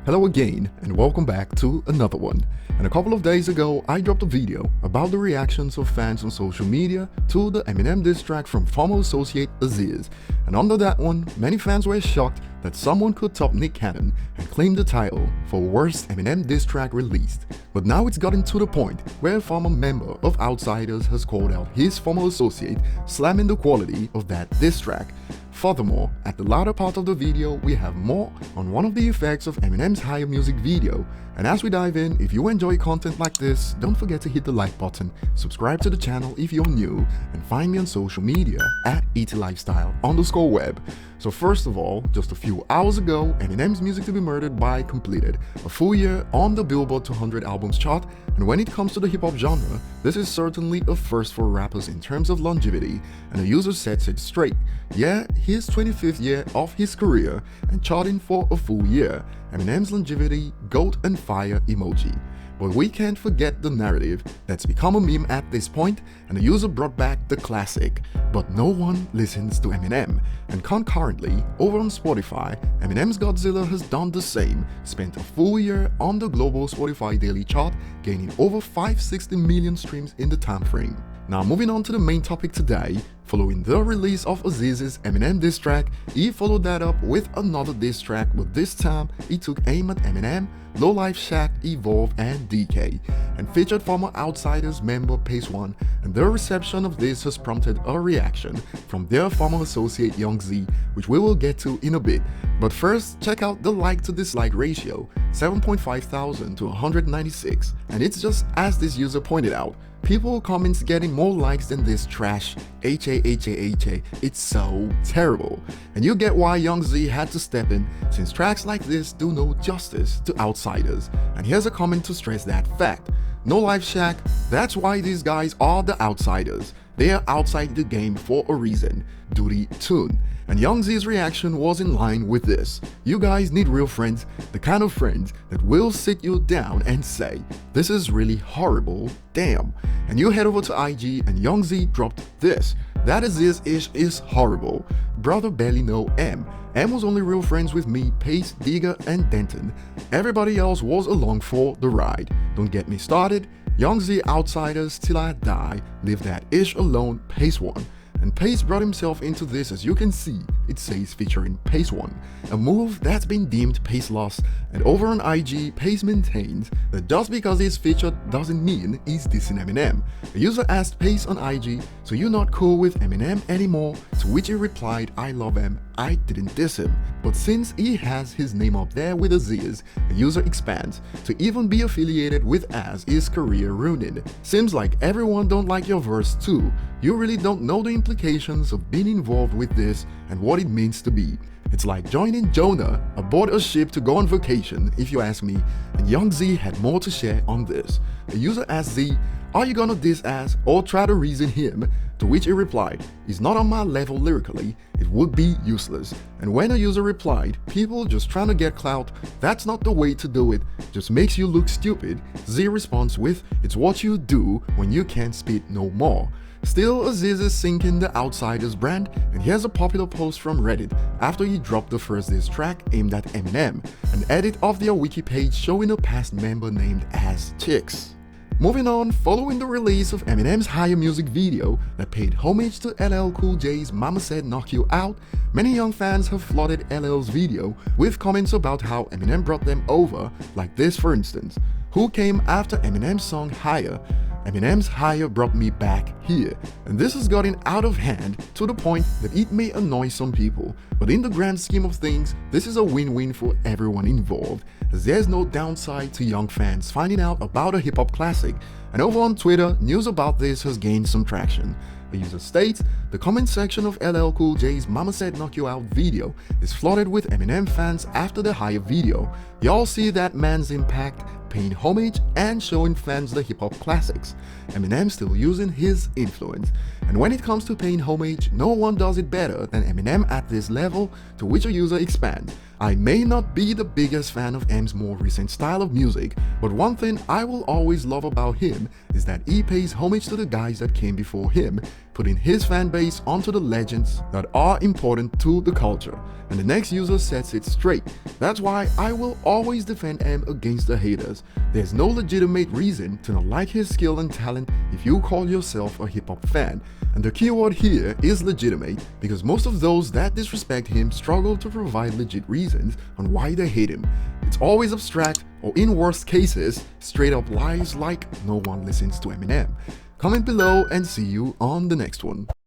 Hello again and welcome back to another one. And a couple of days ago I dropped a video about the reactions of fans on social media to the Eminem diss track from former associate Aziz. And under that one, many fans were shocked that someone could top Nick Cannon and claim the title for worst Eminem diss track released. But now it's gotten to the point where a former member of Outsidaz has called out his former associate, slamming the quality of that diss track. Furthermore, at the latter part of the video, we have more on one of the effects of Eminem's Higher music video. And as we dive in, if you enjoy content like this, don't forget to hit the like button, subscribe to the channel if you're new, and find me on social media at ETLifestyle_web. So first of all, just a few hours ago, Eminem's Music to Be Murdered by completed a full year on the Billboard 200 albums chart, and when it comes to the hip-hop genre, this is certainly a first for rappers in terms of longevity, and the user sets it straight. Yeah, his 25th year of his career and charting for a full year. Eminem's longevity, GOAT and fire emoji. But we can't forget the narrative that's become a meme at this point, and the user brought back the classic, but no one listens to Eminem. And concurrently, over on Spotify, Eminem's Godzilla has done the same, spent a full year on the global Spotify daily chart, gaining over 560 million streams in the time frame. Now moving on to the main topic today, following the release of Aziz's Eminem diss track, he followed that up with another diss track, but this time he took aim at Eminem, Low Life Shaq, Evolve, and DK, and featured former Outsidaz member Pace One, and their reception of this has prompted a reaction from their former associate Young Z, which we will get to in a bit. But first, check out the like to dislike ratio, 7.5 thousand to 196, and it's just as this user pointed out, people comments getting more likes than this trash, HA, it's so terrible. And you get why Young Z had to step in, since tracks like this do no justice to Outsidaz. And here's a comment to stress that fact. No Life Shaq, that's why these guys are the Outsidaz. They are outside the game for a reason. Duty tune. And Young Z's reaction was in line with this. You guys need real friends, the kind of friends that will sit you down and say, this is really horrible, damn. And you head over to IG and Young Z dropped this. That Aziz-ish is horrible. Brother barely know M. M was only real friends with me, Pace, Digger, and Denton. Everybody else was along for the ride. Don't get me started. Young Z Outsidaz till I die. Leave that ish alone, Pace One. And Pace brought himself into this, as you can see, it says featuring Pace One, a move that's been deemed Pace loss, and over on IG, Pace maintains that just because he's featured doesn't mean he's dissing Eminem. The user asked Pace on IG, so you're not cool with Eminem anymore, to which he replied, I love him, I didn't diss him. But since he has his name up there with Aziz, the user expands, to even be affiliated with Az is career ruining. Seems like everyone don't like your verse too. You really don't know the implications of being involved with this and what it means to be. It's like joining Jonah aboard a ship to go on vacation, if you ask me, and Young Z had more to share on this. The user asked Z, are you gonna diss Az or try to reason him? To which he replied, he's not on my level lyrically, it would be useless. And when a user replied, people just trying to get clout, that's not the way to do it, just makes you look stupid, Z responds with, it's what you do when you can't spit no more. Still, Aziz is sinking the Outsidaz brand, and here's a popular post from Reddit after he dropped the first diss track aimed at Eminem, an edit of their wiki page showing a past member named as Chicks. Moving on, following the release of Eminem's Higher music video that paid homage to LL Cool J's Mama Said Knock You Out, many young fans have flooded LL's video with comments about how Eminem brought them over, like this for instance. Who came after Eminem's song Higher? Eminem's Higher brought me back here, and this has gotten out of hand to the point that it may annoy some people, but in the grand scheme of things, this is a win-win for everyone involved, as there's no downside to young fans finding out about a hip-hop classic. And over on Twitter, news about this has gained some traction. The user states, the comment section of LL Cool J's Mama Said Knock You Out video is flooded with Eminem fans after the Higher video. Y'all see that man's impact, paying homage and showing fans the hip-hop classics. Eminem still using his influence. And And when it comes to paying homage, no one does it better than Eminem at this level to which a user expands. I may not be the biggest fan of M's more recent style of music, but one thing I will always love about him is that he pays homage to the guys that came before him, putting his fan base onto the legends that are important to the culture. And the next user sets it straight. That's why I will always defend M against the haters. There's no legitimate reason to not like his skill and talent if you call yourself a hip-hop fan. And the keyword here is legitimate, because most of those that disrespect him struggle to provide legit reasons on why they hate him. It's always abstract, or in worst cases, straight up lies like no one listens to Eminem. Comment below and see you on the next one.